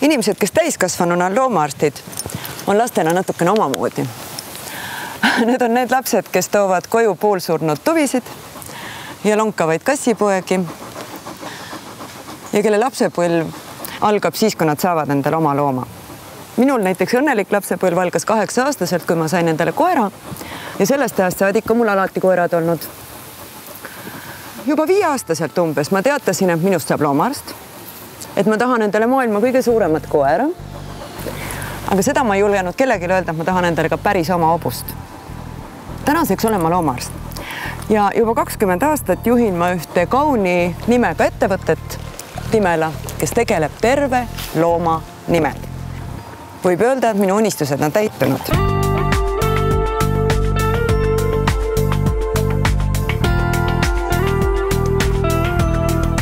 Inimesed, kes täiskasvanuna on loomaarstid, on lastena natukene omamoodi. Need on need lapsed, kes toovad koju poolsurnud tuvisid ja lonkavaid kassipoegi ja kelle lapsepõlv algab siis, kui nad saavad endale oma looma. Minul näiteks õnnelik lapsepõlv algas 8-aastaselt, kui ma sain endale koera ja sellest ajast saadik ka mul alati koerad olnud. Juba 5-aastaselt umbes ma teatasin, et minust saab loomaarst, et ma tahan endale maailma kõige suuremat koera. Aga seda ma ei julgenud kellelegi öelda, et ma tahan endale ka päris oma hobust. Tänaseks olen ma loomaarst ja juba 20 aastat juhin ma ühte kauni nimega ettevõtet Timela, kes tegeleb terve looma nimel. Võib öelda, et minu unistused on täitunud.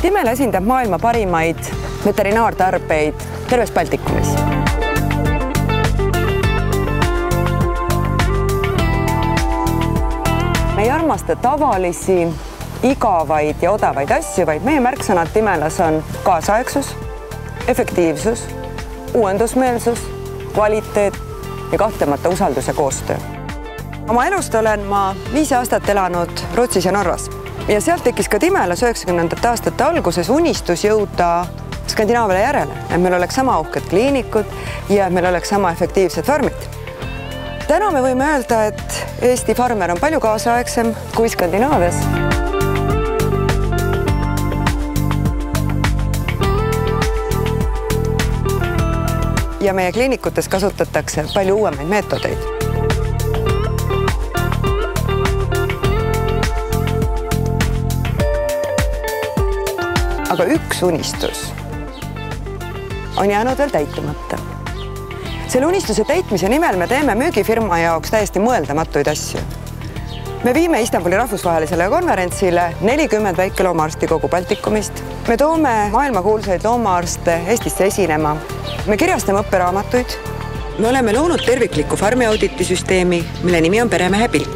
Timela esindab maailma parimaid veterinaartarbeid terves Baltikumis. Me ei armasta tavalisi, igavaid ja odavaid asju, vaid meie märksõnad Timelas on kaasaegsus, efektiivsus, uuendusmeelsus, kvaliteet ja kahtlemata usaldus ja koostöö. Oma elust olen ma 5 aastat elanud Rootsis ja Norras ja sealt tekkis ka Timelas 90. aastate alguses unistus jõuda Skandinaaviale järele, et meil oleks sama uhked kliinikud ja meil oleks sama efektiivsed farmid. Täna me võime öelda, et Eesti farmer on palju kaasaegsem kui Skandinaavias. Ja meie kliinikutes kasutatakse palju uuemaid meetodeid. Aga üks unistus on jäänud veel täitumata. Selle unistuse täitmise nimel me teeme müügifirma jaoks täiesti mõeldamatuid asju. Me viime Istanbuli rahvusvahelisele konverentsile 40 väikeloomaarsti kogu Baltikumist. Me toome maailmakuulsaid loomaarste Eestisse esinema. Me kirjastame õpperaamatuid. Me oleme loonud tervikliku farmiauditisüsteemi, mille nimi on Peremehe pilt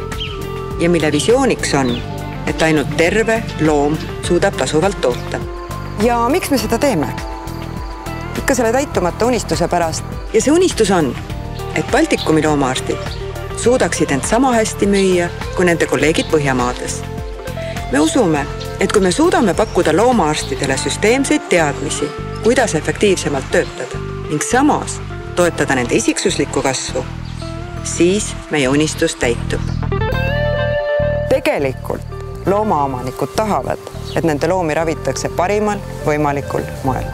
ja mille visiooniks on, et ainult terve loom suudab tasuvalt toota. Ja miks me seda teeme? Ikka selle täitumata unistuse pärast. Ja see unistus on, et Baltikumi loomaarstid suudaksid end sama hästi müüa kui nende kolleegid Põhjamaades. Me usume, et kui me suudame pakkuda loomaarstidele süsteemseid teadmisi, kuidas efektiivsemalt töötada ning samas toetada nende isiksuslikku kasvu, siis meie unistus täitub. Tegelikult loomaomanikud tahavad, et nende loomi ravitakse parimal võimalikul moel.